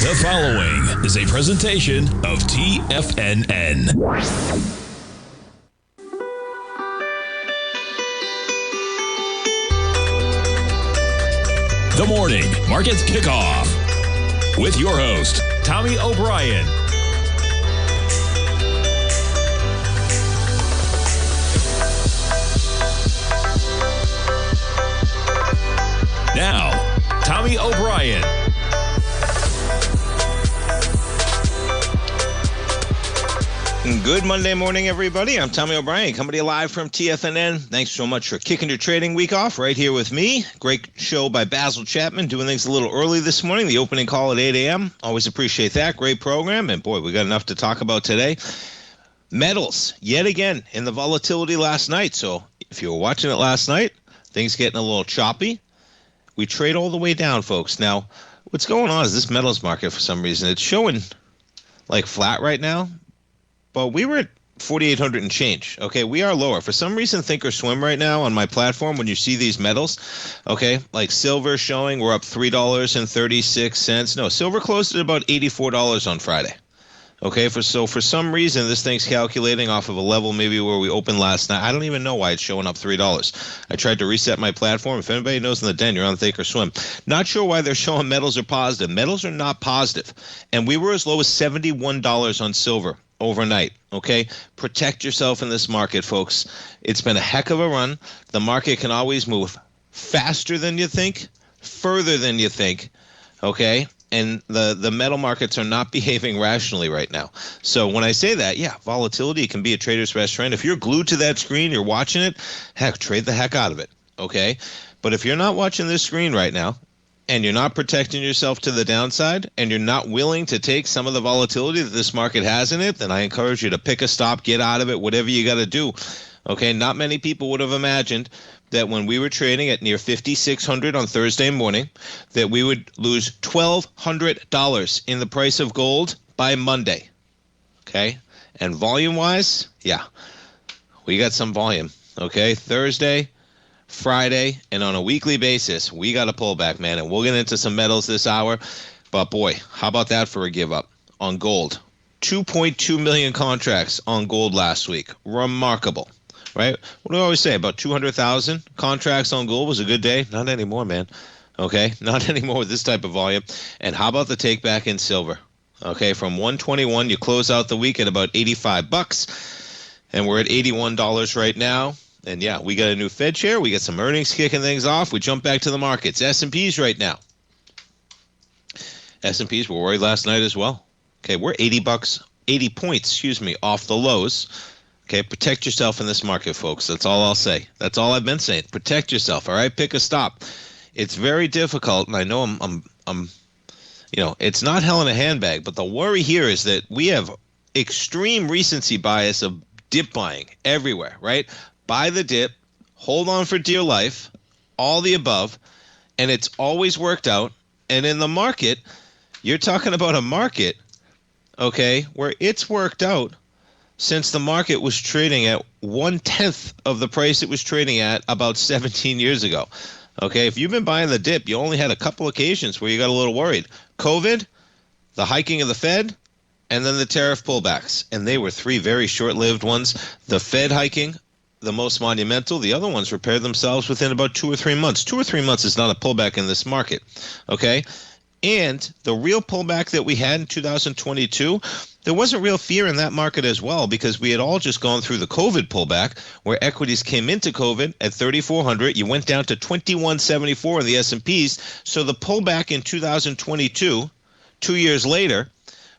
The following is a presentation of TFNN. The Morning Market Kickoff with your host, Tommy O'Brien. Now, Tommy O'Brien. Good Monday morning, everybody. I'm Tommy O'Brien, coming to you live from TFNN. Thanks so much for kicking your trading week off right here with me. Great show by Basil Chapman, doing things a little early this morning. The opening call at 8 a.m. Always appreciate that. Great program. And boy, we got enough to talk about today. Metals, yet again, in the volatility last night. So if you were watching it last night, things getting a little choppy. We trade all the way down, folks. Now, what's going on is this metals market, for some reason, it's showing like flat right now. But we were at 4,800 and change. Okay, we are lower. For some reason, think or swim right now on my platform when you see these metals. Okay, like silver showing we're up $3.36. No, silver closed at about $84 on Friday. Okay, for some reason, this thing's calculating off of a level maybe where we opened last night. I don't even know why it's showing up $3. I tried to reset my platform. If anybody knows in the den, you're on Think or Swim. Not sure why they're showing metals are positive. Metals are not positive. And we were as low as $71 on silver overnight. Okay, protect yourself in this market, folks. It's been a heck of a run. The market can always move faster than you think, further than you think. Okay, and the metal markets are not behaving rationally right now. So when I say that, yeah, volatility can be a trader's best friend. If you're glued to that screen, you're watching it, heck, trade the heck out of it. Okay, but if you're not watching this screen right now, and you're not protecting yourself to the downside, and you're not willing to take some of the volatility that this market has in it, then I encourage you to pick a stop, get out of it, whatever you got to do. Okay, not many people would have imagined that when we were trading at near 5,600 on Thursday morning, that we would lose $1,200 in the price of gold by Monday. Okay, and volume-wise, yeah, we got some volume. Okay, Thursday, Friday, and on a weekly basis, we got a pullback, man, and we'll get into some metals this hour. But boy, how about that for a give up on gold? 2.2 million contracts on gold last week. Remarkable, right? What do I always say? About 200,000 contracts on gold was a good day? Not anymore, man. Okay, not anymore with this type of volume. And how about the take back in silver? Okay, from 121, you close out the week at about $85, and we're at $81 right now. And yeah, we got a new Fed chair. We got some earnings kicking things off. We jump back to the markets. S&Ps right now. S&Ps were worried last night as well. Okay, we're 80 points, off the lows. Okay, protect yourself in this market, folks. That's all I'll say. That's all I've been saying. Protect yourself. All right, pick a stop. It's very difficult, and I know I'm it's not hell in a handbag, but the worry here is that we have extreme recency bias of dip buying everywhere, right? Buy the dip, hold on for dear life, all the above, and it's always worked out. And in the market, you're talking about a market, okay, where it's worked out since the market was trading at 1/10 of the price it was trading at about 17 years ago. Okay, if you've been buying the dip, you only had a couple occasions where you got a little worried. COVID, the hiking of the Fed, and then the tariff pullbacks. And they were three very short-lived ones. The Fed hiking, the most monumental. The other ones repaired themselves within about 2 or 3 months. 2 or 3 months is not a pullback in this market, okay? And the real pullback that we had in 2022, there wasn't real fear in that market as well because we had all just gone through the COVID pullback where equities came into COVID at 3,400. You went down to 2,174 in the S&Ps. So the pullback in 2022, 2 years later,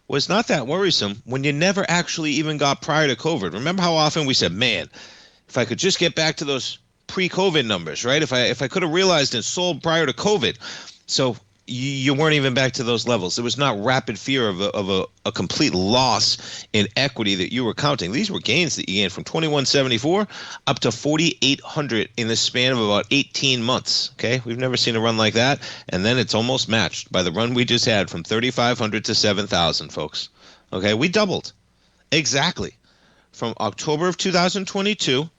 was not that worrisome when you never actually even got prior to COVID. Remember how often we said, man, if I could just get back to those pre-COVID numbers, right? If I could have realized and sold prior to COVID. So you weren't even back to those levels. There was not rapid fear of a complete loss in equity that you were counting. These were gains that you gained from 2,174 up to 4,800 in the span of about 18 months. Okay, we've never seen a run like that. And then it's almost matched by the run we just had from 3,500 to 7,000, folks. Okay, we doubled. Exactly. From October of 2022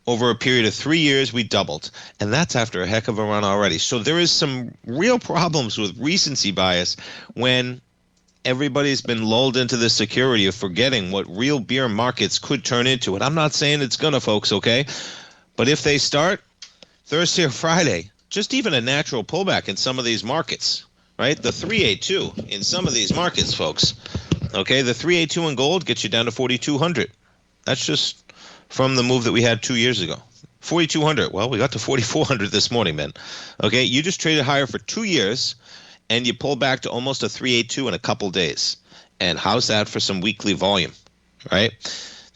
over a period of 3 years, we doubled. And that's after a heck of a run already. So there is some real problems with recency bias when Everybody's been lulled into the security of forgetting what real bear markets could turn into. And I'm not saying it's going to, folks, okay? But if they start Thursday or Friday, just even a natural pullback in some of these markets, right? The 382 in some of these markets, folks, okay? The 382 in gold gets you down to 4,200. That's just from the move that we had 2 years ago. 4,200. Well, we got to 4,400 this morning, man. Okay, you just traded higher for 2 years, and you pull back to almost a 382 in a couple days. And how's that for some weekly volume, right?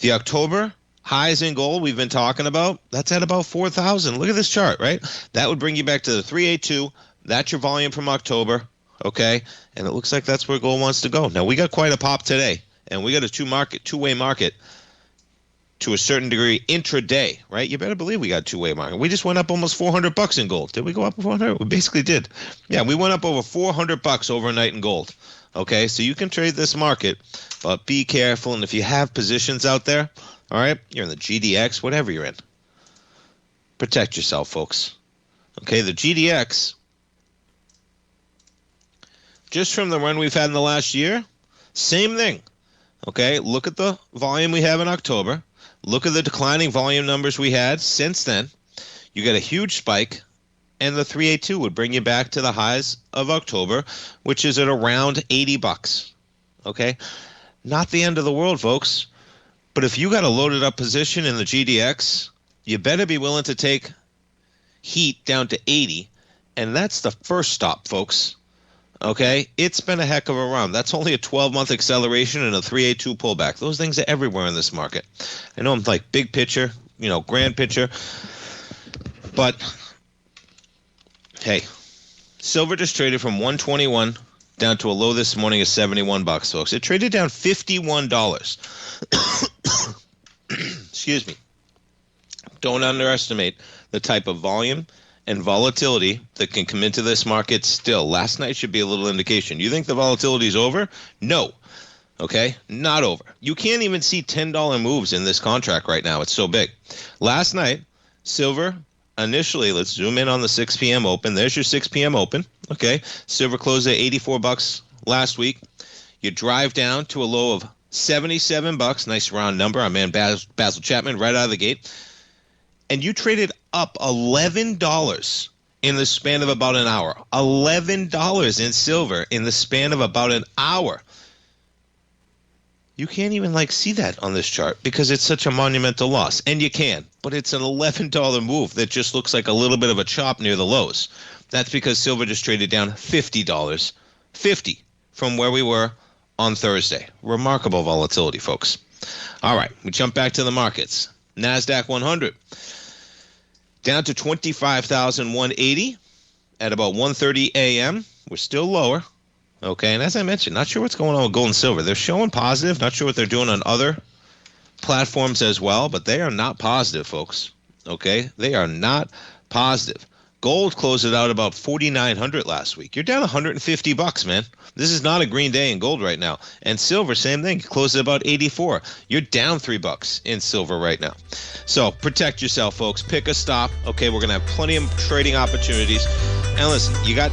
The October highs in gold we've been talking about, that's at about 4,000. Look at this chart, right? That would bring you back to the 382. That's your volume from October, okay? And it looks like that's where gold wants to go. Now, we got quite a pop today, and we got a two-way market to a certain degree intraday, right? You better believe we got a two-way market. We just went up almost $400 in gold. Did we go up 400? We basically did. Yeah, we went up over $400 overnight in gold. Okay, so you can trade this market, but be careful. And if you have positions out there, all right, you're in the GDX, whatever you're in, protect yourself, folks. Okay, the GDX, just from the run we've had in the last year, same thing. Okay, look at the volume we have in October. Look at the declining volume numbers we had since then. You get a huge spike, and the 382 would bring you back to the highs of October, which is at around $80. Okay? Not the end of the world, folks. But if you got a loaded up position in the GDX, you better be willing to take heat down to 80, and that's the first stop, folks. Okay, it's been a heck of a run. That's only a 12-month acceleration and a 382 pullback. Those things are everywhere in this market. I know I'm like big picture, grand picture. But, hey, silver just traded from 121 down to a low this morning of $71, folks. It traded down $51. Excuse me. Don't underestimate the type of volume and volatility that can come into this market still. Last night should be a little indication. You think the volatility is over? No. Okay? Not over. You can't even see $10 moves in this contract right now. It's so big. Last night, silver, initially, let's zoom in on the 6 p.m. open. There's your 6 p.m. open. Okay? Silver closed at $84 last week. You drive down to a low of $77. Nice round number. Our man Basil Chapman right out of the gate. And you traded up $11 in the span of about an hour. $11 in silver in the span of about an hour. You can't even see that on this chart because it's such a monumental loss. And you can, but it's an $11 move that just looks like a little bit of a chop near the lows. That's because silver just traded down $50. 50 from where we were on Thursday. Remarkable volatility, folks. All right, we jump back to the markets. NASDAQ 100 down to 25,180 at about 1:30 a.m. We're still lower. Okay, and as I mentioned, not sure what's going on with gold and silver. They're showing positive. Not sure what they're doing on other platforms as well, but they are not positive, folks. Okay, they are not positive. Gold closed it out about 4,900 last week. You're down $150, man. This is not a green day in gold right now. And silver, same thing. Closed at about 84. You're down $3 in silver right now. So protect yourself, folks. Pick a stop. Okay, we're gonna have plenty of trading opportunities. And listen, you got,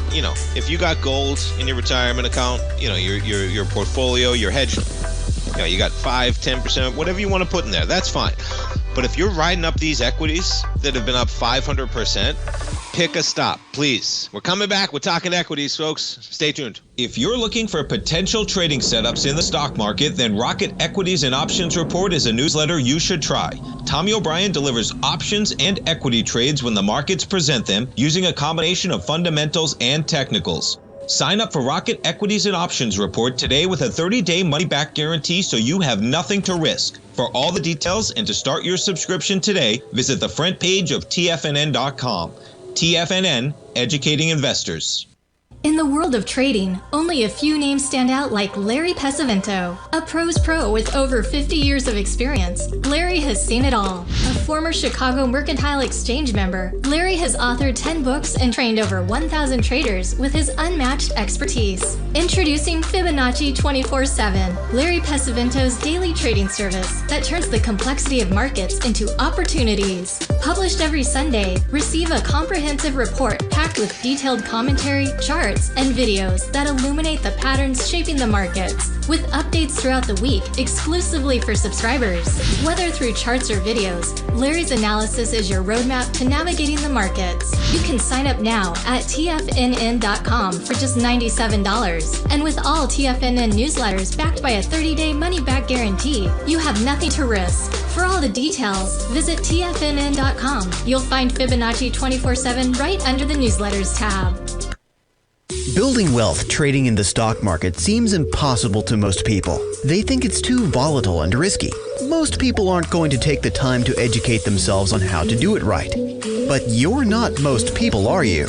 if you got gold in your retirement account, your portfolio, your hedge, you got 5-10%, whatever you want to put in there. That's fine. But if you're riding up these equities that have been up 500%, pick a stop, please. We're coming back. We're talking equities, folks. Stay tuned. If you're looking for potential trading setups in the stock market, then Rocket Equities and Options Report is a newsletter you should try. Tommy O'Brien delivers options and equity trades when the markets present them using a combination of fundamentals and technicals. Sign up for Rocket Equities and Options Report today with a 30-day money-back guarantee so you have nothing to risk. For all the details and to start your subscription today, visit the front page of TFNN.com. TFNN, educating investors. In the world of trading, only a few names stand out like Larry Pesavento. A pro's pro with over 50 years of experience, Larry has seen it all. A former Chicago Mercantile Exchange member, Larry has authored 10 books and trained over 1,000 traders with his unmatched expertise. Introducing Fibonacci 24/7, Larry Pesavento's daily trading service that turns the complexity of markets into opportunities. Published every Sunday, receive a comprehensive report packed with detailed commentary, charts, and videos that illuminate the patterns shaping the markets, with updates throughout the week exclusively for subscribers. Whether through charts or videos, Larry's analysis is your roadmap to navigating the markets. You can sign up now at TFNN.com for just $97. And with all TFNN newsletters backed by a 30-day money-back guarantee, you have nothing to risk. For all the details, visit TFNN.com. You'll find Fibonacci 24/7 right under the newsletters tab. Building wealth trading in the stock market seems impossible to most people. They think it's too volatile and risky. Most people aren't going to take the time to educate themselves on how to do it right. But you're not most people, are you?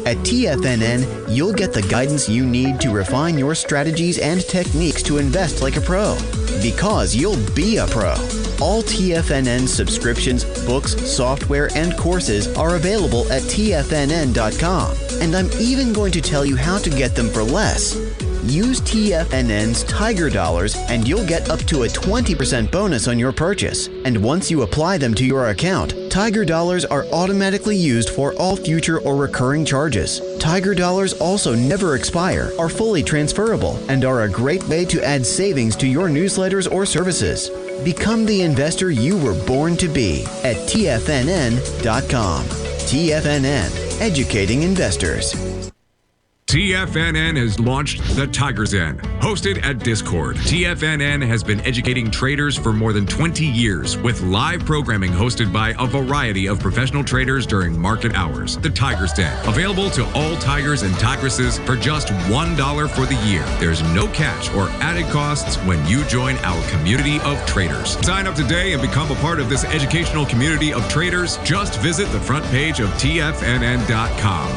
At TFNN, you'll get the guidance you need to refine your strategies and techniques to invest like a pro. Because you'll be a pro. All TFNN subscriptions, books, software, and courses are available at TFNN.com. And I'm even going to tell you how to get them for less. Use TFNN's Tiger Dollars and you'll get up to a 20% bonus on your purchase. And once you apply them to your account, Tiger Dollars are automatically used for all future or recurring charges. Tiger Dollars also never expire, are fully transferable, and are a great way to add savings to your newsletters or services. Become the investor you were born to be at TFNN.com. TFNN, educating investors. TFNN has launched the Tiger's Den, hosted at Discord. TFNN has been educating traders for more than 20 years with live programming hosted by a variety of professional traders during market hours. The Tiger's Den, available to all tigers and tigresses for just $1 for the year. There's no catch or added costs when you join our community of traders. Sign up today and become a part of this educational community of traders. Just visit the front page of TFNN.com.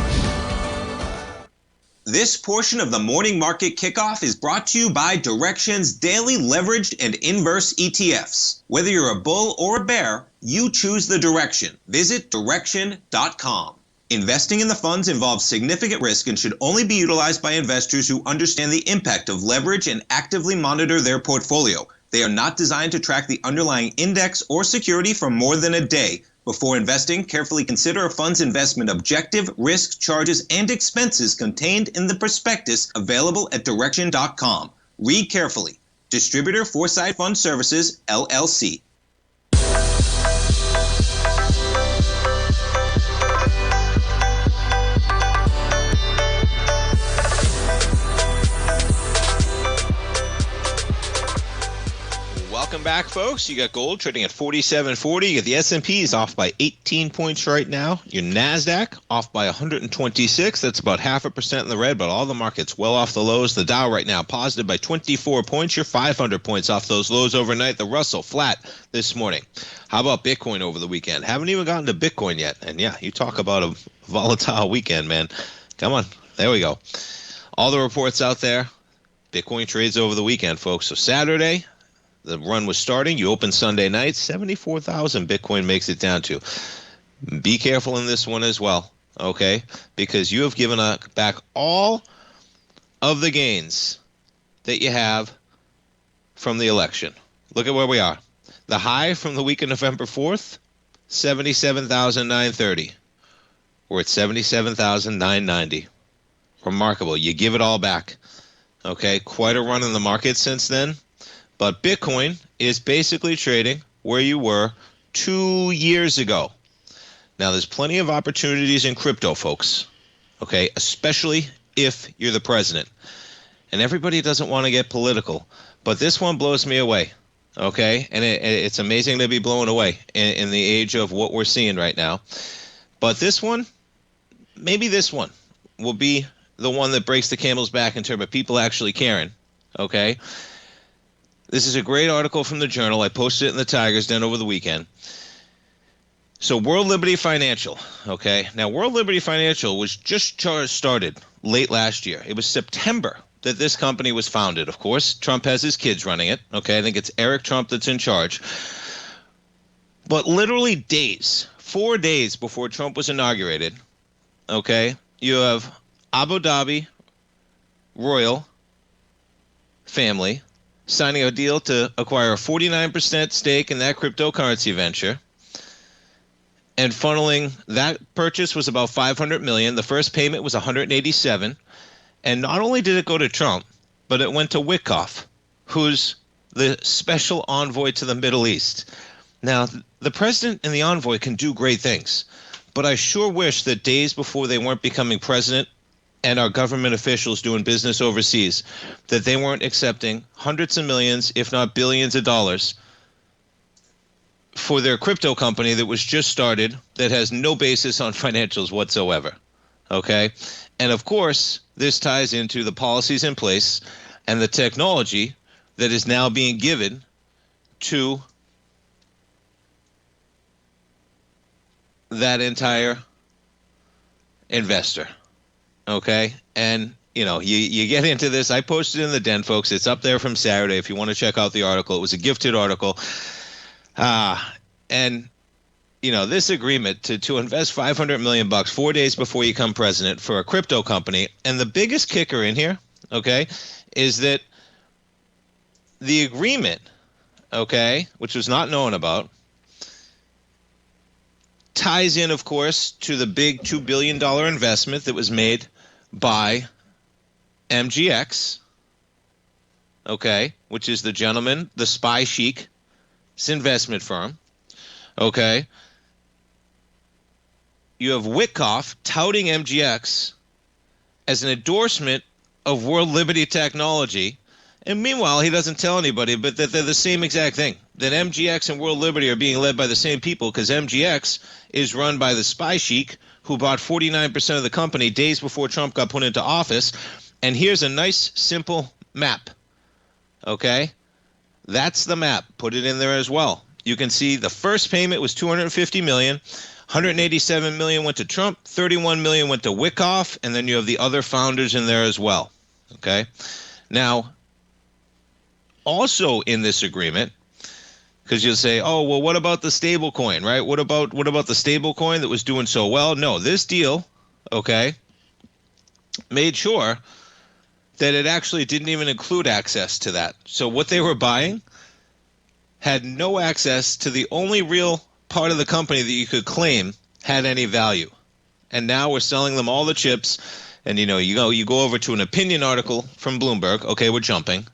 This portion of the Morning Market Kickoff is brought to you by Direxion's daily leveraged and inverse ETFs. Whether you're a bull or a bear, you choose the direction. Visit Direxion.com. Investing in the funds involves significant risk and should only be utilized by investors who understand the impact of leverage and actively monitor their portfolio. They are not designed to track the underlying index or security for more than a day. Before investing, carefully consider a fund's investment objective, risk, charges, and expenses contained in the prospectus available at Direxion.com. Read carefully. Distributor Foresight Fund Services, LLC. Welcome back, folks. You got gold trading at 47.40. You got the S&Ps off by 18 points right now. Your NASDAQ off by 126. That's about 0.5% in the red, but all the markets well off the lows. The Dow right now positive by 24 points. You're 500 points off those lows overnight. The Russell flat this morning. How about Bitcoin over the weekend? Haven't even gotten to Bitcoin yet. And yeah, you talk about a volatile weekend, man. Come on. There we go. All the reports out there. Bitcoin trades over the weekend, folks. So Saturday, the run was starting. You open Sunday night, 74,000 Bitcoin makes it down to. Be careful in this one as well, okay? Because you have given back all of the gains that you have from the election. Look at where we are. The high from the week of November 4th, 77,930. We're at 77,990. Remarkable. You give it all back, okay? Quite a run in the market since then. But Bitcoin is basically trading where you were 2 years ago. Now, there's plenty of opportunities in crypto, folks, okay, especially if you're the president. And everybody doesn't want to get political, but this one blows me away, okay? And it's amazing to be blown away in the age of what we're seeing right now. But this one, maybe this one will be the one that breaks the camel's back in terms of people actually caring, okay? This is a great article from the Journal. I posted it in the Tiger's Den over the weekend. So World Liberty Financial, okay? Now, World Liberty Financial was just started late last year. It was September that this company was founded, of course. Trump has his kids running it, okay? I think it's Eric Trump that's in charge. But literally days, 4 days before Trump was inaugurated, okay, you have Abu Dhabi royal family signing a deal to acquire a 49% stake in that cryptocurrency venture. And funneling, that purchase was about $500 million. The first payment was $187. And not only did it go to Trump, but it went to Kickoff, who's the special envoy to the Middle East. Now, the president and the envoy can do great things, but I sure wish that days before they weren't becoming president and our government officials doing business overseas, that they weren't accepting hundreds of millions, if not billions of dollars for their crypto company that was just started, that has no basis on financials whatsoever. Okay? And of course, this ties into the policies in place and the technology that is now being given to that entire investor. Okay? And, you know, you get into this. I posted in the den, folks. It's up there from Saturday if you want to check out the article. It was a gifted article. And, you know, this agreement to invest $500 million 4 days before you become president for a crypto company. And the biggest kicker in here, okay, is that the agreement, okay, which was not known about, ties in, of course, to the big $2 billion investment that was made by MGX, okay, which is the gentleman, the spy sheik's investment firm, okay. You have Kickoff touting MGX as an endorsement of World Liberty Technology, and meanwhile, he doesn't tell anybody, but that they're the same exact thing. That MGX and World Liberty are being led by the same people, because MGX is run by the spy sheik who bought 49% of the company days before Trump got put into office. And here's a nice, simple map. Okay? That's the map. Put it in there as well. You can see the first payment was $250 million. $187 million went to Trump. $31 million went to Kickoff. And then you have the other founders in there as well. Okay? Now, also in this agreement, because you'll say, oh, well, what about the stable coin, right? What about the stable coin that was doing so well? No, this deal, okay, made sure that it actually didn't even include access to that. So what they were buying had no access to the only real part of the company that you could claim had any value. And now we're selling them all the chips. And, you know, you go over to an opinion article from Bloomberg. Okay, we're jumping.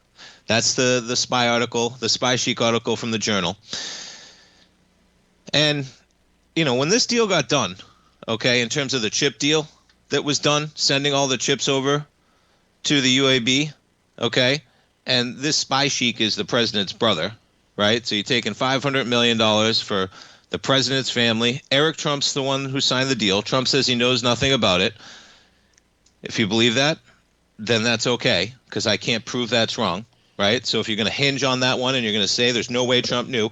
That's the spy article, the spy chic article from the Journal. And, you know, when this deal got done, okay, in terms of the chip deal that was done, sending all the chips over to the UAB, okay, and this spy chic is the president's brother, right? So you're taking $500 million for the president's family. Eric Trump's the one who signed the deal. Trump says he knows nothing about it. If you believe that, then that's okay, because I can't prove that's wrong. Right? So if you're going to hinge on that one and you're going to say there's no way Trump knew,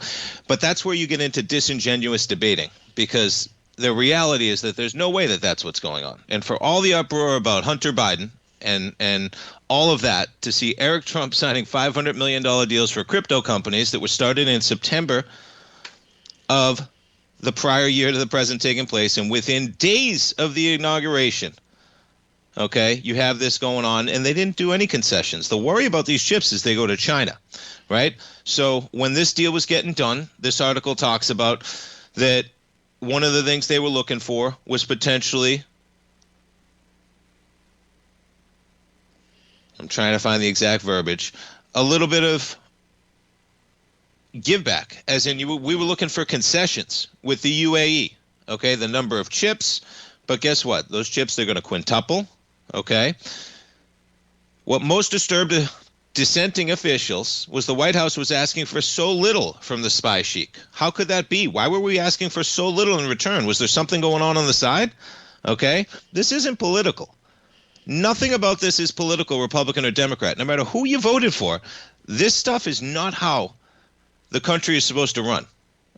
but that's where you get into disingenuous debating, because the reality is that there's no way that that's what's going on. And for all the uproar about Hunter Biden and all of that, to see Eric Trump signing $500 million deals for crypto companies that were started in September of the prior year to the present taking place, and within days of the inauguration, okay, you have this going on, and they didn't do any concessions. The worry about these chips is they go to China, right? So when this deal was getting done, this article talks about that one of the things they were looking for was potentially, I'm trying to find the exact verbiage, a little bit of give back, as in we were looking for concessions with the UAE, okay, the number of chips, but guess what? Those chips, they're going to quintuple. Okay. What most disturbed dissenting officials was the White House was asking for so little from the spy sheik. How could that be? Why were we asking for so little in return? Was there something going on the side? Okay. This isn't political. Nothing about this is political, Republican or Democrat. No matter who you voted for, this stuff is not how the country is supposed to run.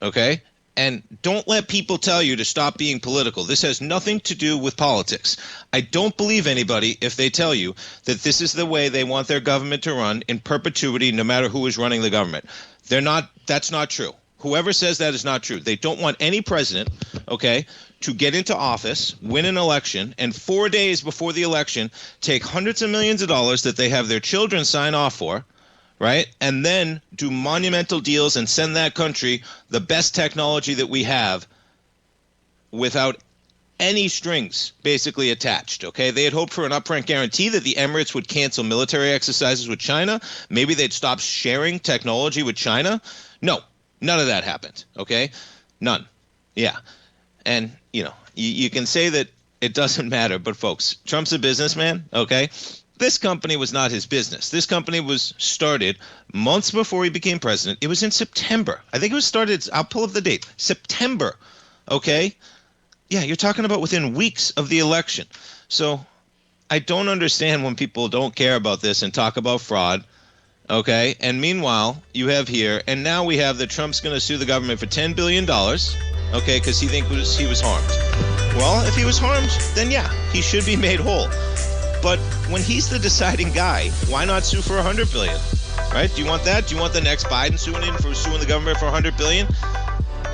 Okay. And don't let people tell you to stop being political. This has nothing to do with politics. I don't believe anybody if they tell you that this is the way they want their government to run in perpetuity, no matter who is running the government. They're not. That's not true. Whoever says that is not true. They don't want any president, okay, to get into office, win an election, and 4 days before the election, take hundreds of millions of dollars that they have their children sign off for, right, and then do monumental deals and send that country the best technology that we have without any strings basically attached, okay? They had hoped for an upfront guarantee that the Emirates would cancel military exercises with China. Maybe they'd stop sharing technology with China. No, none of that happened, okay? None. Yeah. And, you know, you can say that it doesn't matter, but folks, Trump's a businessman, okay? This company was not his business. This company was started months before he became president. It was in September. I think it was started, I'll pull up the date, September, okay? Yeah, you're talking about within weeks of the election. So I don't understand when people don't care about this and talk about fraud, okay? And meanwhile, you have here, and now we have that Trump's going to sue the government for $10 billion, okay, because he thinks he was harmed. Well, if he was harmed, then yeah, he should be made whole. But when he's the deciding guy, why not sue for $100 billion, right? Do you want that? Do you want the next Biden suing the government for $100 billion?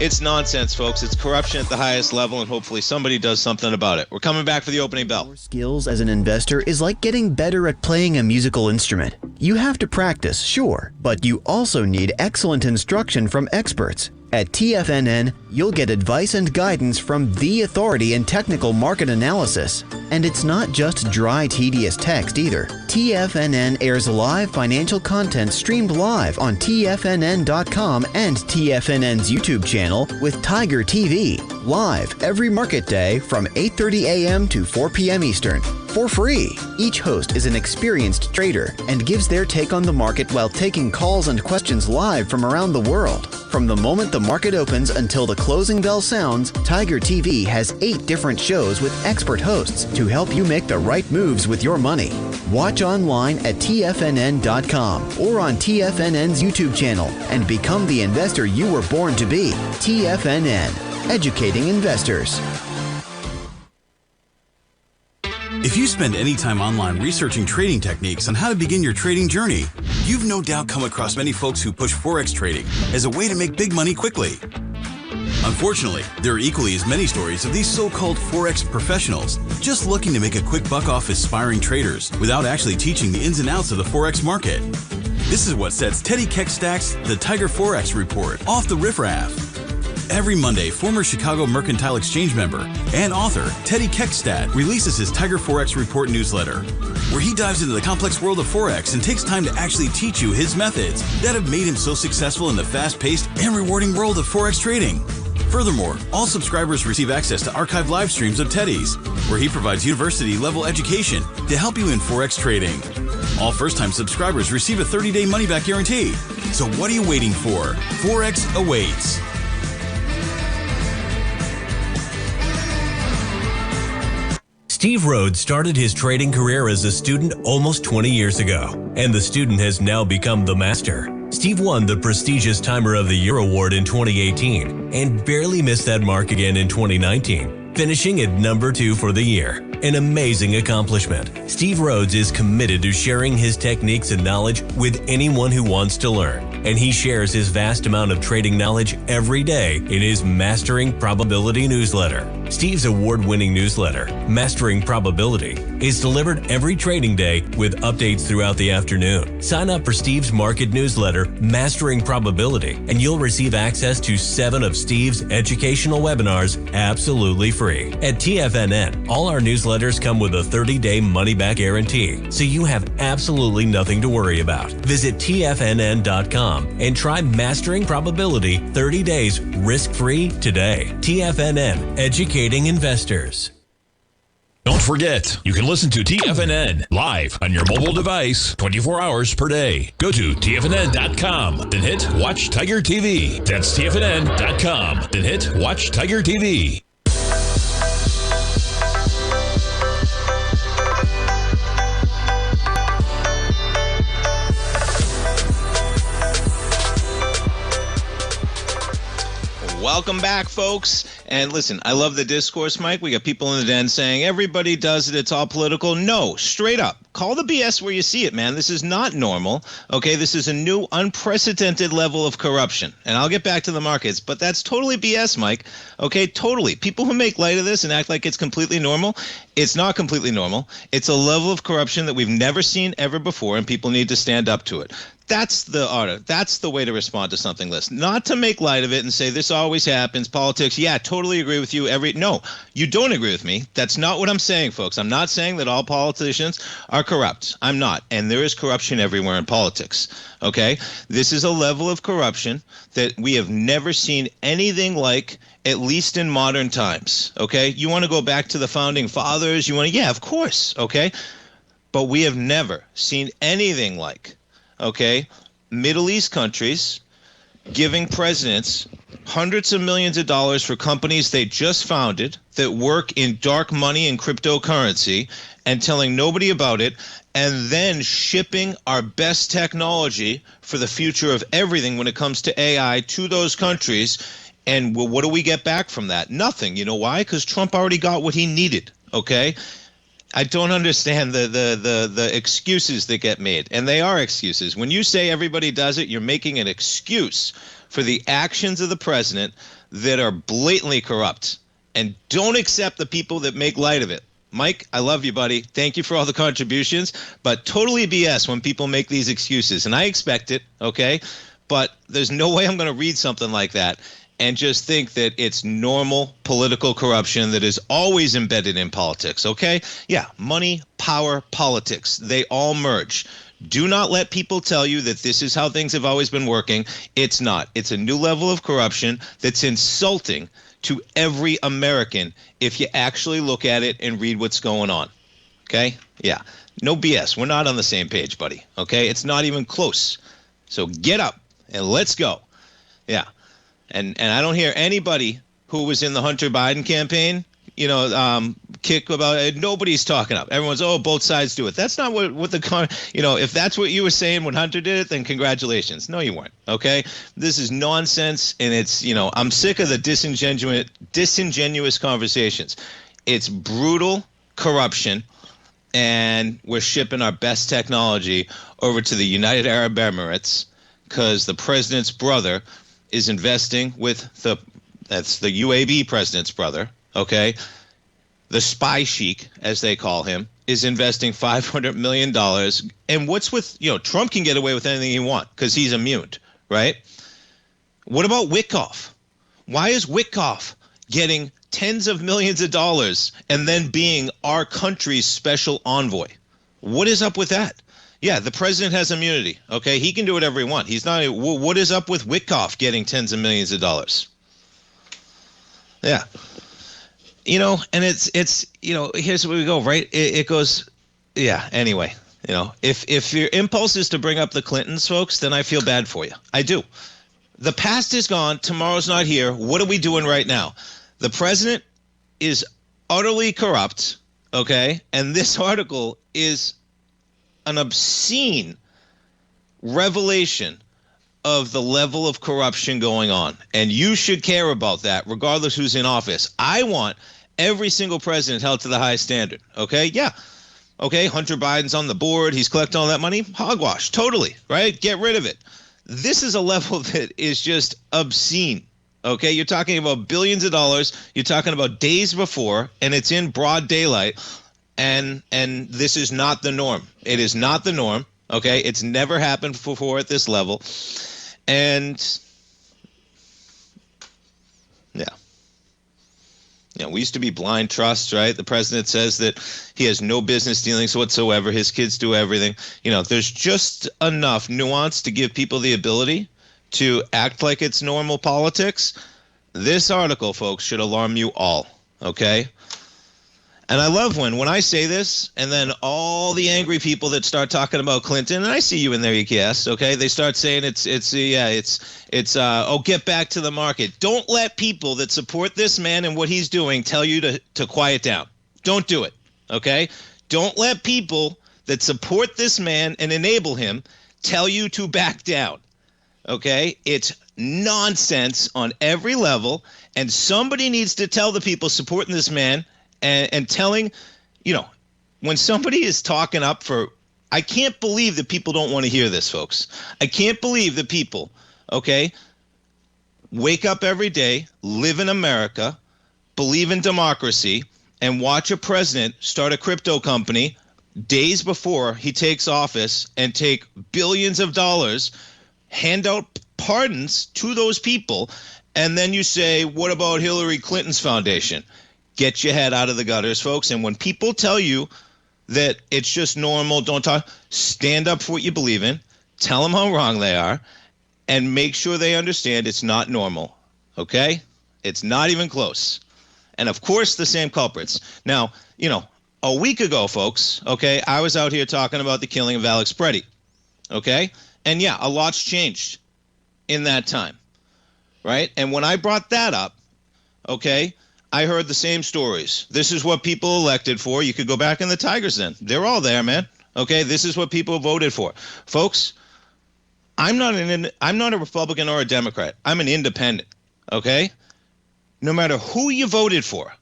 It's nonsense, folks. It's corruption at the highest level, and hopefully somebody does something about it. We're coming back for the opening bell. Your skills as an investor is like getting better at playing a musical instrument. You have to practice, sure, but you also need excellent instruction from experts. At TFNN, you'll get advice and guidance from the authority in technical market analysis. And it's not just dry, tedious text either. TFNN airs live financial content streamed live on TFNN.com and TFNN's YouTube channel with Tiger TV, live every market day from 8:30 a.m. to 4 p.m. Eastern. For free. Each host is an experienced trader and gives their take on the market while taking calls and questions live from around the world. From the moment the market opens until the closing bell sounds, Tiger TV has 8 different shows with expert hosts to help you make the right moves with your money. Watch online at TFNN.com or on TFNN's YouTube channel and become the investor you were born to be. TFNN, educating investors. If you spend any time online researching trading techniques on how to begin your trading journey, you've no doubt come across many folks who push Forex trading as a way to make big money quickly. Unfortunately, there are equally as many stories of these so-called Forex professionals just looking to make a quick buck off aspiring traders without actually teaching the ins and outs of the Forex market. This is what sets Teddy Keckstack's The Tiger Forex Report off the riffraff. Every Monday, former Chicago Mercantile Exchange member and author Teddy Keckstack releases his Tiger Forex Report newsletter, where he dives into the complex world of Forex and takes time to actually teach you his methods that have made him so successful in the fast-paced and rewarding world of Forex trading. Furthermore, all subscribers receive access to archived live streams of Teddy's, where he provides university-level education to help you in Forex trading. All first-time subscribers receive a 30-day money-back guarantee. So what are you waiting for? Forex awaits. Steve Rhodes started his trading career as a student almost 20 years ago, and the student has now become the master. Steve won the prestigious Timer of the Year award in 2018 and barely missed that mark again in 2019, finishing at number 2 for the year. An amazing accomplishment. Steve Rhodes is committed to sharing his techniques and knowledge with anyone who wants to learn, and he shares his vast amount of trading knowledge every day in his Mastering Probability newsletter. Steve's award-winning newsletter, Mastering Probability, is delivered every trading day with updates throughout the afternoon. Sign up for Steve's market newsletter, Mastering Probability, and you'll receive access to 7 of Steve's educational webinars absolutely free. At TFNN, all our newsletters come with a 30-day money-back guarantee, so you have absolutely nothing to worry about. Visit TFNN.com and try Mastering Probability 30 days risk-free today. TFNN, educating investors. Don't forget, you can listen to TFNN live on your mobile device 24 hours per day. Go to TFNN.com, then hit Watch Tiger TV. That's TFNN.com, then hit Watch Tiger TV. Welcome back, folks. And listen, I love the discourse, Mike. We got people in the den saying everybody does it. It's all political. No, straight up. Call the BS where you see it, man. This is not normal. Okay, this is a new unprecedented level of corruption. And I'll get back to the markets, but that's totally BS, Mike. Okay, totally. People who make light of this and act like it's completely normal, it's not completely normal. It's a level of corruption that we've never seen ever before, and people need to stand up to it. That's the order. That's the way to respond to something like this. Not to make light of it and say this always happens, politics. Yeah, totally agree with you. No, you don't agree with me. That's not what I'm saying, folks. I'm not saying that all politicians are corrupt. I'm not. And there is corruption everywhere in politics. Okay? This is a level of corruption that we have never seen anything like, at least in modern times. Okay? You want to go back to the founding fathers? Yeah, of course. Okay? But we have never seen anything like, okay, Middle East countries giving presidents hundreds of millions of dollars for companies they just founded that work in dark money and cryptocurrency and telling nobody about it, and then shipping our best technology for the future of everything when it comes to AI to those countries. And what do we get back from that? Nothing. You know why? Because Trump already got what he needed, okay? I don't understand the excuses that get made, and they are excuses. When you say everybody does it, you're making an excuse for the actions of the president that are blatantly corrupt, and don't accept the people that make light of it. Mike, I love you, buddy. Thank you for all the contributions, but totally BS when people make these excuses, and I expect it, okay? But there's no way I'm going to read something like that and just think that it's normal political corruption that is always embedded in politics, okay? Yeah, money, power, politics, they all merge. Do not let people tell you that this is how things have always been working. It's not. It's a new level of corruption that's insulting to every American if you actually look at it and read what's going on, okay? Yeah, no BS. We're not on the same page, buddy, okay? It's not even close. So get up and let's go. Yeah. And I don't hear anybody who was in the Hunter Biden campaign, kick about it. Nobody's talking up. Everyone's, both sides do it. That's not what if that's what you were saying when Hunter did it, then congratulations. No, you weren't. Okay. This is nonsense. And it's, I'm sick of the disingenuous conversations. It's brutal corruption. And we're shipping our best technology over to the United Arab Emirates because the president's brother is investing with that's the UAB president's brother, okay? The spy sheik, as they call him, is investing $500 million. And what's with, Trump can get away with anything he wants because he's immune, right? What about Kickoff? Why is Kickoff getting tens of millions of dollars and then being our country's special envoy? What is up with that? Yeah, the president has immunity, okay? He can do whatever he wants. He's not. What is up with Kickoff getting tens of millions of dollars? Yeah. And it's here's where we go, right? It goes, yeah, anyway, if your impulse is to bring up the Clintons, folks, then I feel bad for you. I do. The past is gone. Tomorrow's not here. What are we doing right now? The president is utterly corrupt, okay? And this article is an obscene revelation of the level of corruption going on. And you should care about that regardless who's in office. I want every single president held to the highest standard. Okay? Yeah. Okay, Hunter Biden's on the board. He's collecting all that money. Hogwash. Totally. Right? Get rid of it. This is a level that is just obscene. Okay? You're talking about billions of dollars. You're talking about days before, and it's in broad daylight. And this is not the norm. It is not the norm, okay? It's never happened before at this level. And, yeah. We used to be blind trust, right? The president says that he has no business dealings whatsoever. His kids do everything. There's just enough nuance to give people the ability to act like it's normal politics. This article, folks, should alarm you all, okay? And I love when I say this, and then all the angry people that start talking about Clinton, and I see you in there, EKS, okay? They start saying it's get back to the market. Don't let people that support this man and what he's doing tell you to quiet down. Don't do it, okay? Don't let people that support this man and enable him tell you to back down. Okay? It's nonsense on every level, and somebody needs to tell the people supporting this man and telling, when somebody is talking up for, I can't believe that people don't want to hear this, folks. I can't believe that people, okay, wake up every day, live in America, believe in democracy, and watch a president start a crypto company days before he takes office and take billions of dollars, hand out pardons to those people, and then you say, what about Hillary Clinton's foundation? Get your head out of the gutters, folks. And when people tell you that it's just normal, don't talk, stand up for what you believe in, tell them how wrong they are, and make sure they understand it's not normal, okay? It's not even close. And, of course, the same culprits. Now, a week ago, folks, okay, I was out here talking about the killing of Alex Preddy, okay? And, yeah, a lot's changed in that time, right? And when I brought that up, okay, I heard the same stories. This is what people elected for. You could go back in the Tigers then. They're all there, man. Okay, this is what people voted for. Folks, I'm not a Republican or a Democrat. I'm an independent, okay? No matter who you voted for,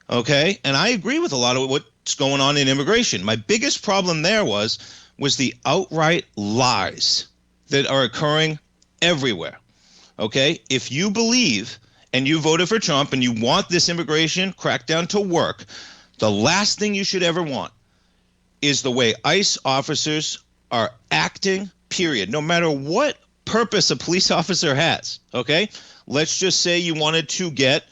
okay? And I agree with a lot of what's going on in immigration. My biggest problem there was the outright lies that are occurring everywhere, okay? If you believe and you voted for Trump and you want this immigration crackdown to work, the last thing you should ever want is the way ICE officers are acting, period. No matter what purpose a police officer has, okay? Let's just say you wanted to get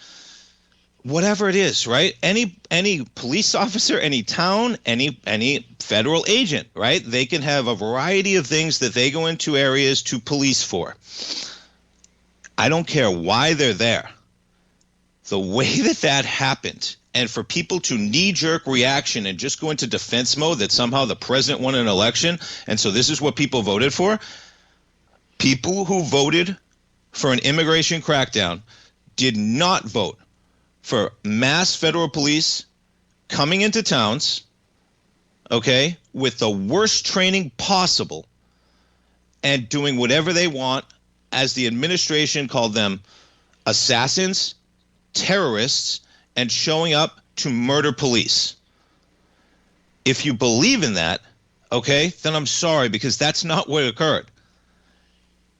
whatever it is, right? Any police officer, any town, any federal agent, right? They can have a variety of things that they go into areas to police for. I don't care why they're there. The way that happened, and for people to knee-jerk reaction and just go into defense mode that somehow the president won an election, and so this is what people voted for, people who voted for an immigration crackdown did not vote for mass federal police coming into towns, okay, with the worst training possible and doing whatever they want, as the administration called them assassins, terrorists, and showing up to murder police. If you believe in that, okay, then I'm sorry, because that's not what occurred.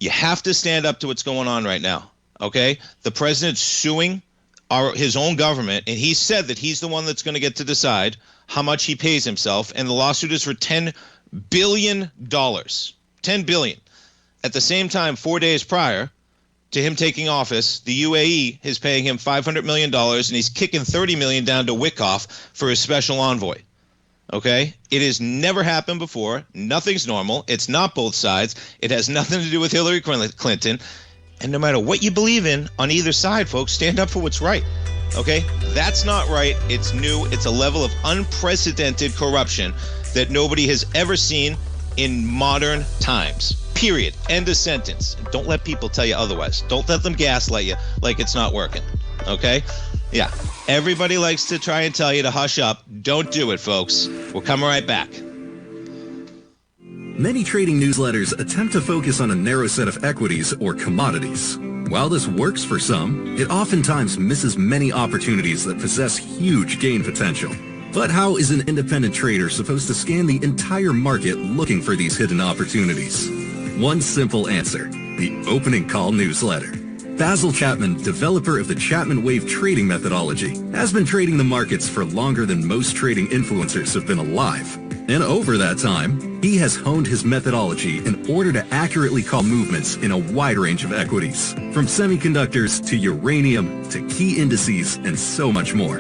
You have to stand up to what's going on right now, okay? The president's suing his own government, and he said that he's the one that's going to get to decide how much he pays himself, and the lawsuit is for $10 billion. $10 billion. At the same time, 4 days prior to him taking office, the UAE is paying him $500 million, and he's kicking $30 million down to Kickoff for his special envoy. Okay? It has never happened before. Nothing's normal. It's not both sides. It has nothing to do with Hillary Clinton. And no matter what you believe in on either side, folks, stand up for what's right. Okay? That's not right. It's new. It's a level of unprecedented corruption that nobody has ever seen in modern times. Period. End of sentence. Don't let people tell you otherwise. Don't let them gaslight you like it's not working. Okay? Yeah. Everybody likes to try and tell you to hush up. Don't do it, folks. We'll come right back. Many trading newsletters attempt to focus on a narrow set of equities or commodities. While this works for some, it oftentimes misses many opportunities that possess huge gain potential. But how is an independent trader supposed to scan the entire market looking for these hidden opportunities? One simple answer: the Opening Call newsletter. Basil Chapman, developer of the Chapman Wave trading methodology, has been trading the markets for longer than most trading influencers have been alive. And over that time, he has honed his methodology in order to accurately call movements in a wide range of equities, from semiconductors to uranium to key indices and so much more.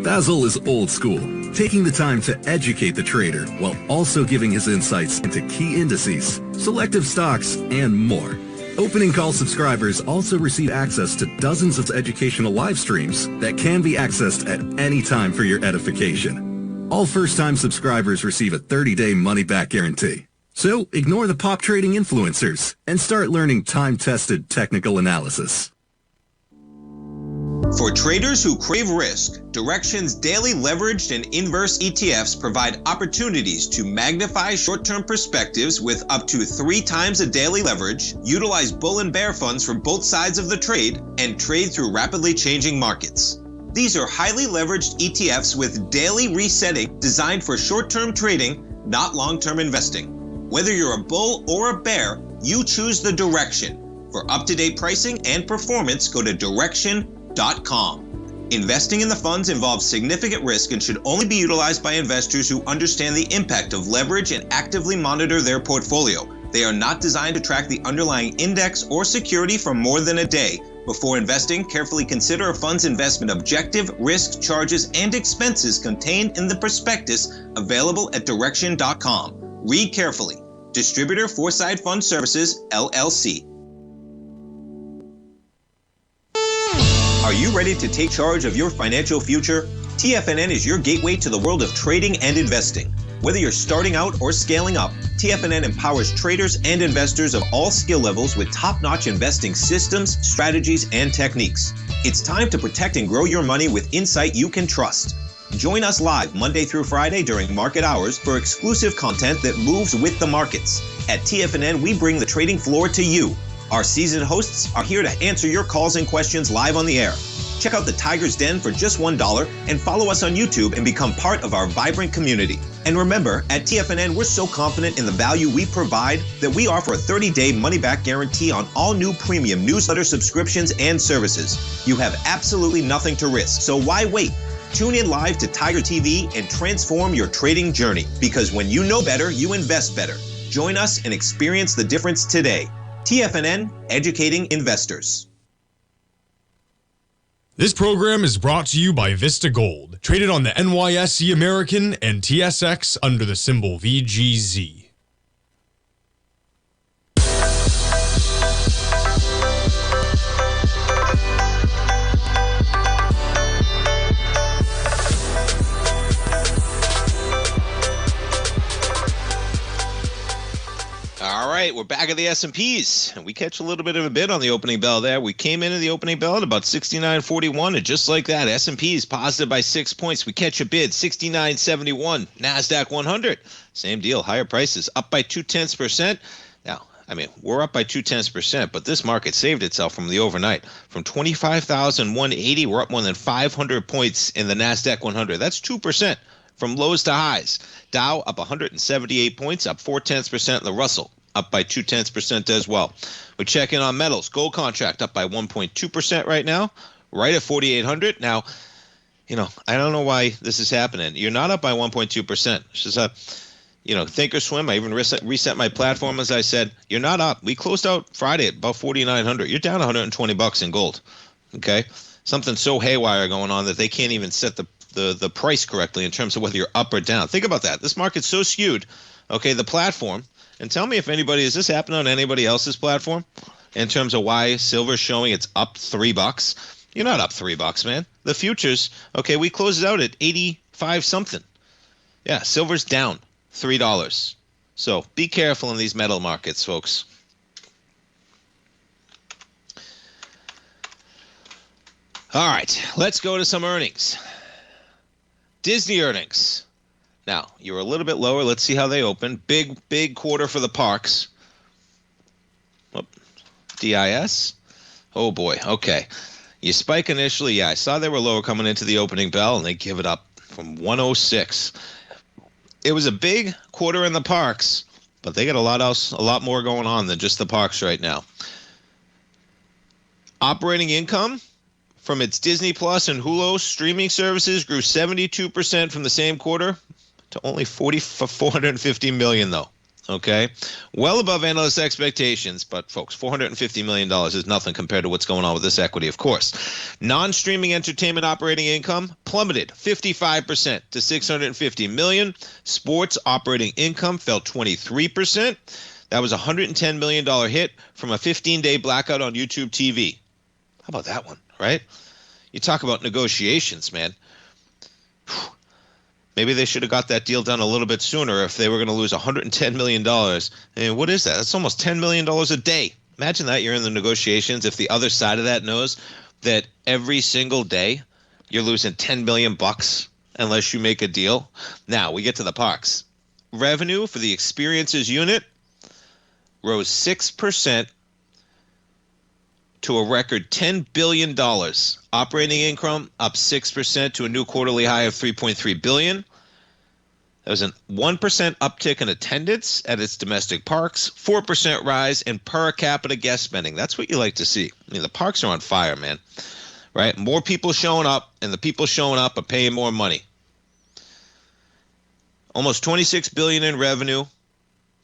Basil is old school, taking the time to educate the trader while also giving his insights into key indices, selective stocks, and more. Opening Call subscribers also receive access to dozens of educational live streams that can be accessed at any time for your edification. All first-time subscribers receive a 30-day money-back guarantee. So ignore the pop trading influencers and start learning time-tested technical analysis. For traders who crave risk, Direxion's daily leveraged and inverse ETFs provide opportunities to magnify short-term perspectives with up to 3 times a daily leverage, utilize bull and bear funds from both sides of the trade, and trade through rapidly changing markets. These are highly leveraged ETFs with daily resetting designed for short-term trading, not long-term investing. Whether you're a bull or a bear, you choose the Direxion. For up-to-date pricing and performance, go to Direxion.com. Investing in the funds involves significant risk and should only be utilized by investors who understand the impact of leverage and actively monitor their portfolio. They are not designed to track the underlying index or security for more than a day. Before investing, carefully consider a fund's investment objective, risk, charges, and expenses contained in the prospectus available at Direxion.com. Read carefully. Distributor Foreside Fund Services, LLC. Are you ready to take charge of your financial future? TFNN is your gateway to the world of trading and investing. Whether you're starting out or scaling up, TFNN empowers traders and investors of all skill levels with top-notch investing systems, strategies, and techniques. It's time to protect and grow your money with insight you can trust. Join us live Monday through Friday during market hours for exclusive content that moves with the markets. At TFNN, we bring the trading floor to you. Our seasoned hosts are here to answer your calls and questions live on the air. Check out the Tiger's Den for just $1 and follow us on YouTube and become part of our vibrant community. And remember, at TFNN, we're so confident in the value we provide that we offer a 30-day money-back guarantee on all new premium newsletter subscriptions and services. You have absolutely nothing to risk, so why wait? Tune in live to Tiger TV and transform your trading journey, because when you know better, you invest better. Join us and experience the difference today. TFNN, educating investors. This program is brought to you by Vista Gold, traded on the NYSE American and TSX under the symbol VGZ. All right, we're back at the S&Ps, and we catch a little bit of a bid on the opening bell there. We came into the opening bell at about 69.41, and just like that, S&Ps positive by 6 points. We catch a bid, 69.71. NASDAQ 100, same deal, higher prices, up by 0.2%. Now, I mean, we're up by 0.2%, but this market saved itself from the overnight. From 25,180, we're up more than 500 points in the NASDAQ 100. That's 2% from lows to highs. Dow up 178 points, up 0.4%. The Russell up by 0.2% as well. We check in on metals. Gold contract up by 1.2% right now, right at 4,800. Now, you know, I don't know why this is happening. You're not up by 1.2%. It's just a, you know, think or swim. I even reset my platform, as I said. You're not up. We closed out Friday at about 4,900. You're down $120 in gold. Okay, something so haywire going on that they can't even set the price correctly in terms of whether you're up or down. Think about that. This market's so skewed. Okay, the platform. And tell me if anybody, is this happening on anybody else's platform in terms of why silver's showing it's up $3? You're not up $3, man. The futures, okay, we closed it out at 85 something. Yeah, silver's down $3. So be careful in these metal markets, folks. All right, let's go to some earnings. Disney earnings. Now, you're a little bit lower. Let's see how they open. Big quarter for the parks. Oh, DIS. Oh, boy. Okay. You spike initially. Yeah, I saw they were lower coming into the opening bell, and they give it up from 106. It was a big quarter in the parks, but they got a lot more going on than just the parks right now. Operating income from its Disney Plus and Hulu streaming services grew 72% from the same quarter to only $450 million, though. Okay, well above analyst expectations, but folks, $450 million is nothing compared to what's going on with this equity, of course. Non-streaming entertainment operating income plummeted 55% to $650 million. Sports operating income fell 23%. That was a $110 million hit from a 15-day blackout on YouTube TV. How about that one, right? You talk about negotiations, man. Maybe they should have got that deal done a little bit sooner if they were going to lose $110 million. I mean, what is that? That's almost $10 million a day. Imagine that you're in the negotiations if the other side of that knows that every single day you're losing $10 million unless you make a deal? Now, we get to the parks. Revenue for the experiences unit rose 6% to a record $10 billion. Operating income up 6% to a new quarterly high of $3.3 billion. There was a 1% uptick in attendance at its domestic parks, 4% rise in per capita guest spending. That's what you like to see. I mean, the parks are on fire, man. Right? More people showing up, and the people showing up are paying more money. Almost $26 billion in revenue,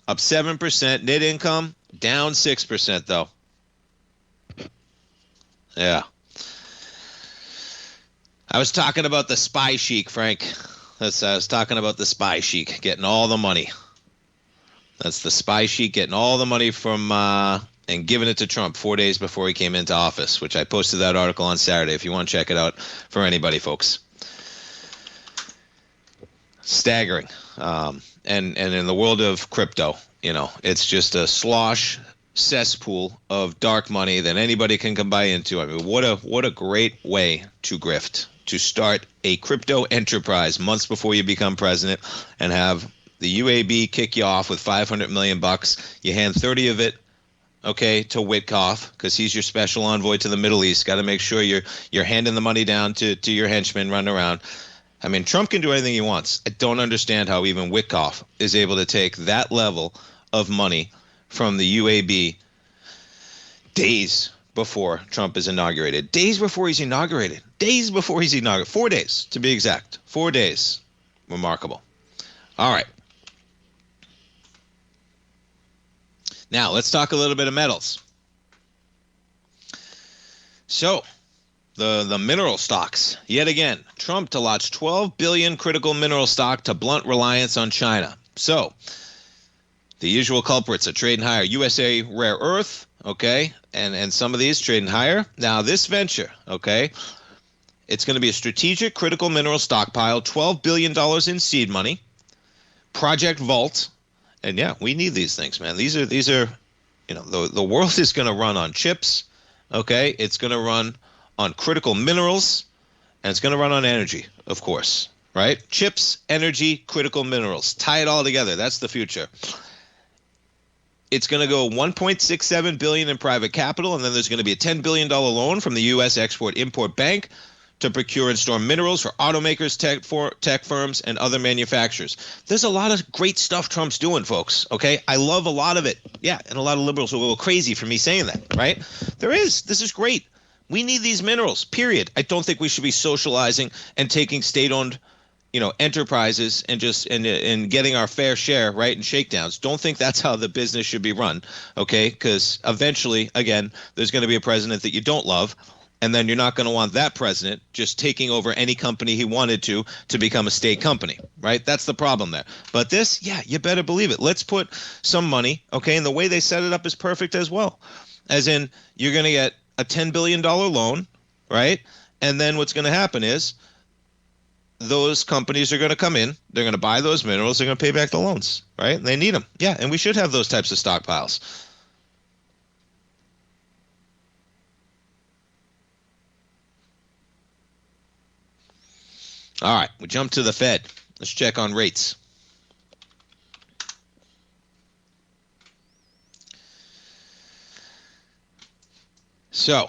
up 7%. Net income down 6%, though. Yeah. I was talking about the spy chic, Frank. I was talking about the spy chic getting all the money. That's the spy chic getting all the money from and giving it to Trump 4 days before he came into office, which I posted that article on Saturday if you want to check it out for anybody, folks. Staggering. And in the world of crypto, it's just a slosh cesspool of dark money that anybody can come buy into. I mean, what a great way to grift, to start a crypto enterprise months before you become president and have the UAB kick you off with $500 million. You hand 30 of it, okay, to Witkoff because he's your special envoy to the Middle East. Got to make sure you're handing the money down to your henchmen running around. I mean, Trump can do anything he wants. I don't understand how even Witkoff is able to take that level of money from the UAB days before Trump is inaugurated. Days before he's inaugurated. 4 days, to be exact. 4 days. Remarkable. All right. Now, let's talk a little bit of metals. So, the mineral stocks. Yet again, Trump to launch $12 billion critical mineral stock to blunt reliance on China. So, the usual culprits are trading higher. USA Rare Earth, okay, and some of these trading higher. Now, this venture, okay, it's going to be a strategic critical mineral stockpile, $12 billion in seed money, Project Vault, and yeah, we need these things, man. These are the world is going to run on chips, okay? It's going to run on critical minerals, and it's going to run on energy, of course, right? Chips, energy, critical minerals. Tie it all together. That's the future. It's going to go $1.67 billion in private capital, and then there's going to be a $10 billion loan from the U.S. Export-Import Bank to procure and store minerals for automakers, tech firms, and other manufacturers. There's a lot of great stuff Trump's doing, folks, okay? I love a lot of it. Yeah, and a lot of liberals will go crazy for me saying that, right? There is. This is great. We need these minerals, period. I don't think we should be socializing and taking state-owned enterprises and just and getting our fair share, right, and shakedowns. Don't think that's how the business should be run, okay? Because eventually, again, there's going to be a president that you don't love, and then you're not going to want that president just taking over any company he wanted to become a state company, right? That's the problem there. But this, yeah, you better believe it. Let's put some money, okay? And the way they set it up is perfect as well. As in, you're going to get a $10 billion loan, right? And then what's going to happen is those companies are going to come in, they're going to buy those minerals, they're going to pay back the loans, right? They need them. Yeah, and we should have those types of stockpiles. All right, we jump to the Fed. Let's check on rates. So,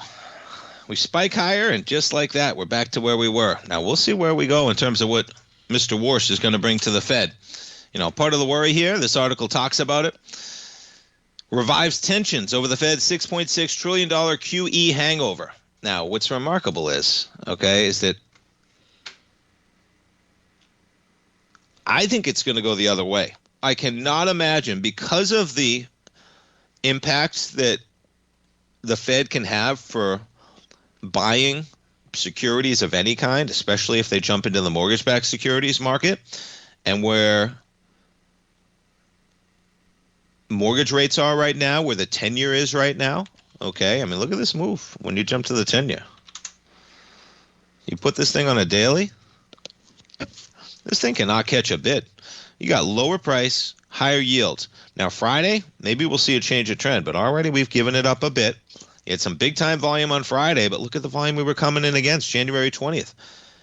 we spike higher, and just like that, we're back to where we were. Now, we'll see where we go in terms of what Mr. Warsh is going to bring to the Fed. Part of the worry here, this article talks about it, revives tensions over the Fed's $6.6 trillion QE hangover. Now, what's remarkable is that I think it's going to go the other way. I cannot imagine, because of the impacts that the Fed can have for buying securities of any kind, especially if they jump into the mortgage-backed securities market, and where mortgage rates are right now, where the 10-year is right now. Okay, I mean, look at this move when you jump to the 10-year. You put this thing on a daily, this thing cannot catch a bid. You got lower price, higher yield. Now, Friday, maybe we'll see a change of trend, but already we've given it up a bit. He had some big-time volume on Friday, but look at the volume we were coming in against January 20th.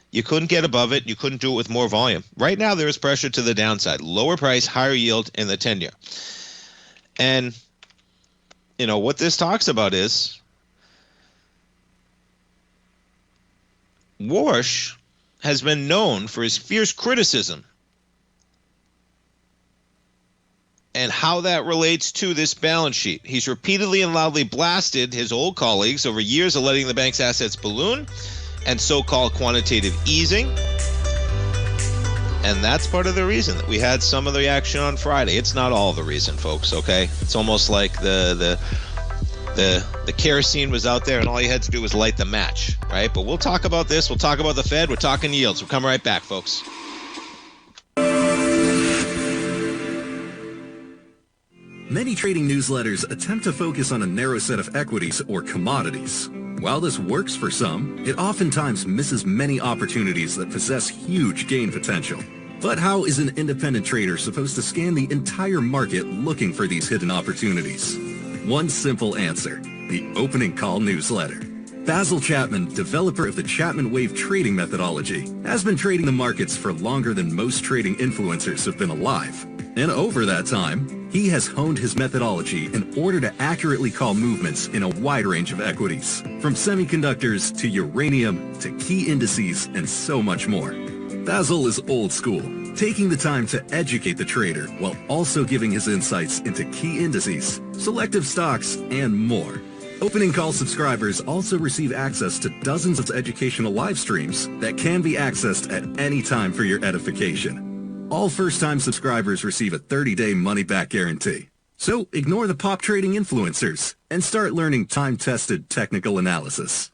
You couldn't get above it. You couldn't do it with more volume. Right now, there is pressure to the downside. Lower price, higher yield in the 10-year. And, you know, what this talks about is Warsh has been known for his fierce criticism and how that relates to this balance sheet. He's repeatedly and loudly blasted his old colleagues over years of letting the bank's assets balloon and so-called quantitative easing. And that's part of the reason that we had some of the action on Friday. It's not all the reason, folks, okay? It's almost like the kerosene was out there and all you had to do was light the match, right? But we'll talk about this. We'll talk about the Fed. We're talking yields. We'll come right back, folks. Many trading newsletters attempt to focus on a narrow set of equities or commodities. While this works for some, it oftentimes misses many opportunities that possess huge gain potential. But how is an independent trader supposed to scan the entire market looking for these hidden opportunities? One simple answer: the opening call newsletter. Basil Chapman, developer of the Chapman Wave trading methodology, has been trading the markets for longer than most trading influencers have been alive. And over that time, he has honed his methodology in order to accurately call movements in a wide range of equities, from semiconductors to uranium to key indices and so much more. Basil is old school, taking the time to educate the trader while also giving his insights into key indices, selective stocks, and more. Opening call subscribers also receive access to dozens of educational live streams that can be accessed at any time for your edification. All first-time subscribers receive a 30-day money-back guarantee. So ignore the pop trading influencers and start learning time-tested technical analysis.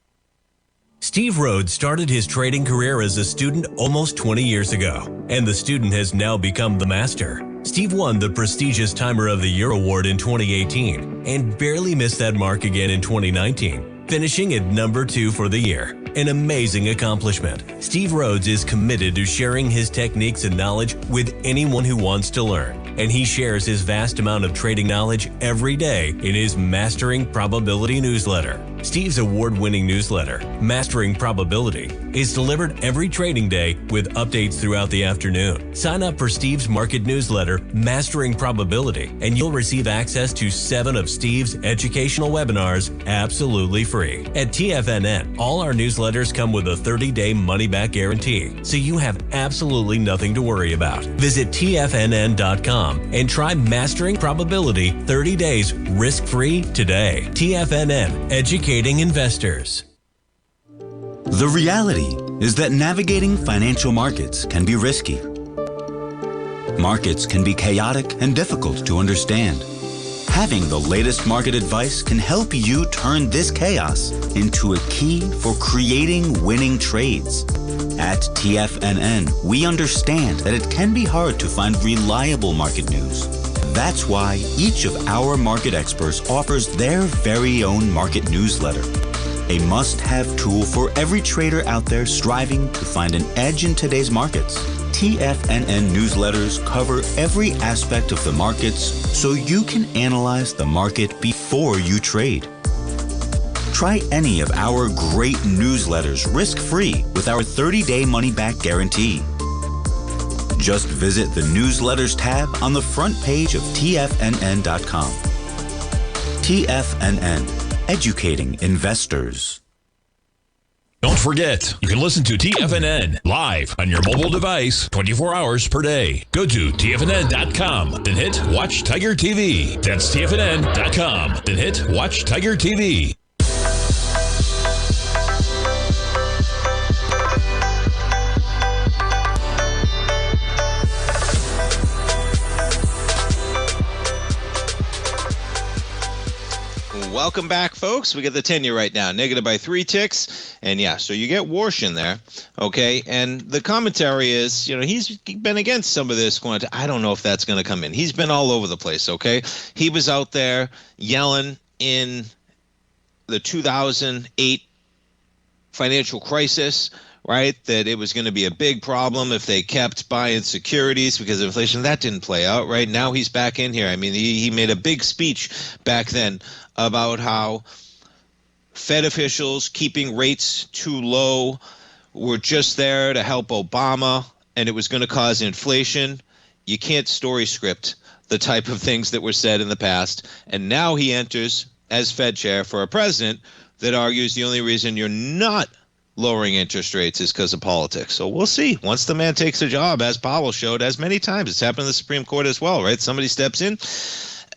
Steve Rhodes started his trading career as a student almost 20 years ago, and the student has now become the master. Steve won the prestigious Timer of the Year award in 2018 and barely missed that mark again in 2019, finishing at number 2 for the year. An amazing accomplishment. Steve Rhodes is committed to sharing his techniques and knowledge with anyone who wants to learn, and he shares his vast amount of trading knowledge every day in his Mastering Probability newsletter. Steve's award-winning newsletter, Mastering Probability, is delivered every trading day with updates throughout the afternoon. Sign up for Steve's market newsletter, Mastering Probability, and you'll receive access to 7 of Steve's educational webinars absolutely free. At TFNN, all our newsletters come with a 30-day money-back guarantee, so you have absolutely nothing to worry about. Visit TFNN.com and try Mastering Probability 30 days risk-free today. TFNN, educating investors. The reality is that navigating financial markets can be risky. Markets can be chaotic and difficult to understand. Having the latest market advice can help you turn this chaos into a key for creating winning trades. At TFNN, we understand that it can be hard to find reliable market news. That's why each of our market experts offers their very own market newsletter, a must-have tool for every trader out there striving to find an edge in today's markets. TFNN newsletters cover every aspect of the markets so you can analyze the market before you trade. Try any of our great newsletters risk-free with our 30-day money-back guarantee. Just visit the Newsletters tab on the front page of TFNN.com. TFNN, educating investors. Don't forget, you can listen to TFNN live on your mobile device 24 hours per day. Go to TFNN.com, then hit Watch Tiger TV. That's TFNN.com, then hit Watch Tiger TV. Welcome back, folks. We get the 10-year right now, negative by 3 ticks. And yeah, so you get Warsh in there, okay? And the commentary is, you know, he's been against some of this. I don't know if that's going to come in. He's been all over the place, okay? He was out there yelling in the 2008 financial crisis, right, that it was going to be a big problem if they kept buying securities because of inflation. That didn't play out, right? Now he's back in here. I mean, he made a big speech back then about how Fed officials keeping rates too low were just there to help Obama, and it was going to cause inflation. You can't story script the type of things that were said in the past. And now he enters as Fed chair for a president that argues the only reason you're not lowering interest rates is because of politics. So we'll see. Once the man takes a job, as Powell showed, as many times, it's happened in the Supreme Court as well, right? Somebody steps in,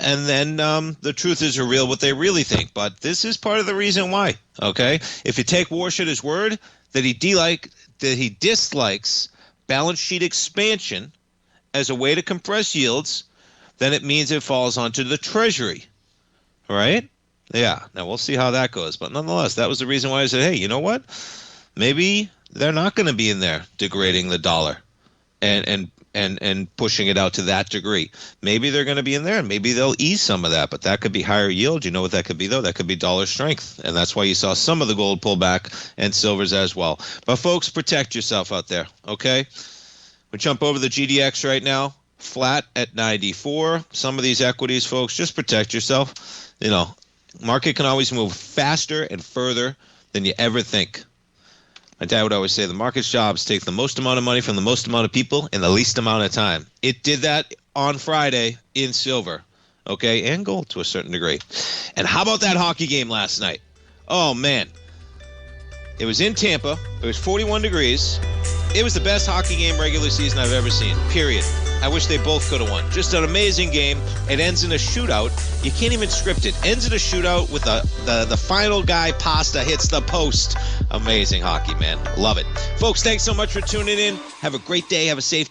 and then the truth is revealed what they really think. But this is part of the reason why, okay? If you take Warsh at his word that he dislikes balance sheet expansion as a way to compress yields, then it means it falls onto the Treasury, right? Yeah, now we'll see how that goes. But nonetheless, that was the reason why I said, hey, you know what? Maybe they're not going to be in there degrading the dollar and pushing it out to that degree. Maybe they're going to be in there, and maybe they'll ease some of that. But that could be higher yield. You know what that could be, though? That could be dollar strength. And that's why you saw some of the gold pull back and silvers as well. But, folks, protect yourself out there, okay? We jump over the GDX right now, flat at 94. Some of these equities, folks, just protect yourself. You know, market can always move faster and further than you ever think. My dad would always say the market's job is to take the most amount of money from the most amount of people in the least amount of time. It did that on Friday in silver, okay, and gold to a certain degree. And how about that hockey game last night? Oh, man. It was in Tampa. It was 41 degrees. It was the best hockey game regular season I've ever seen, period. I wish they both could have won. Just an amazing game. It ends in a shootout. You can't even script it. Ends in a shootout with the final guy, Pasta, hits the post. Amazing hockey, man. Love it. Folks, thanks so much for tuning in. Have a great day. Have a safe day.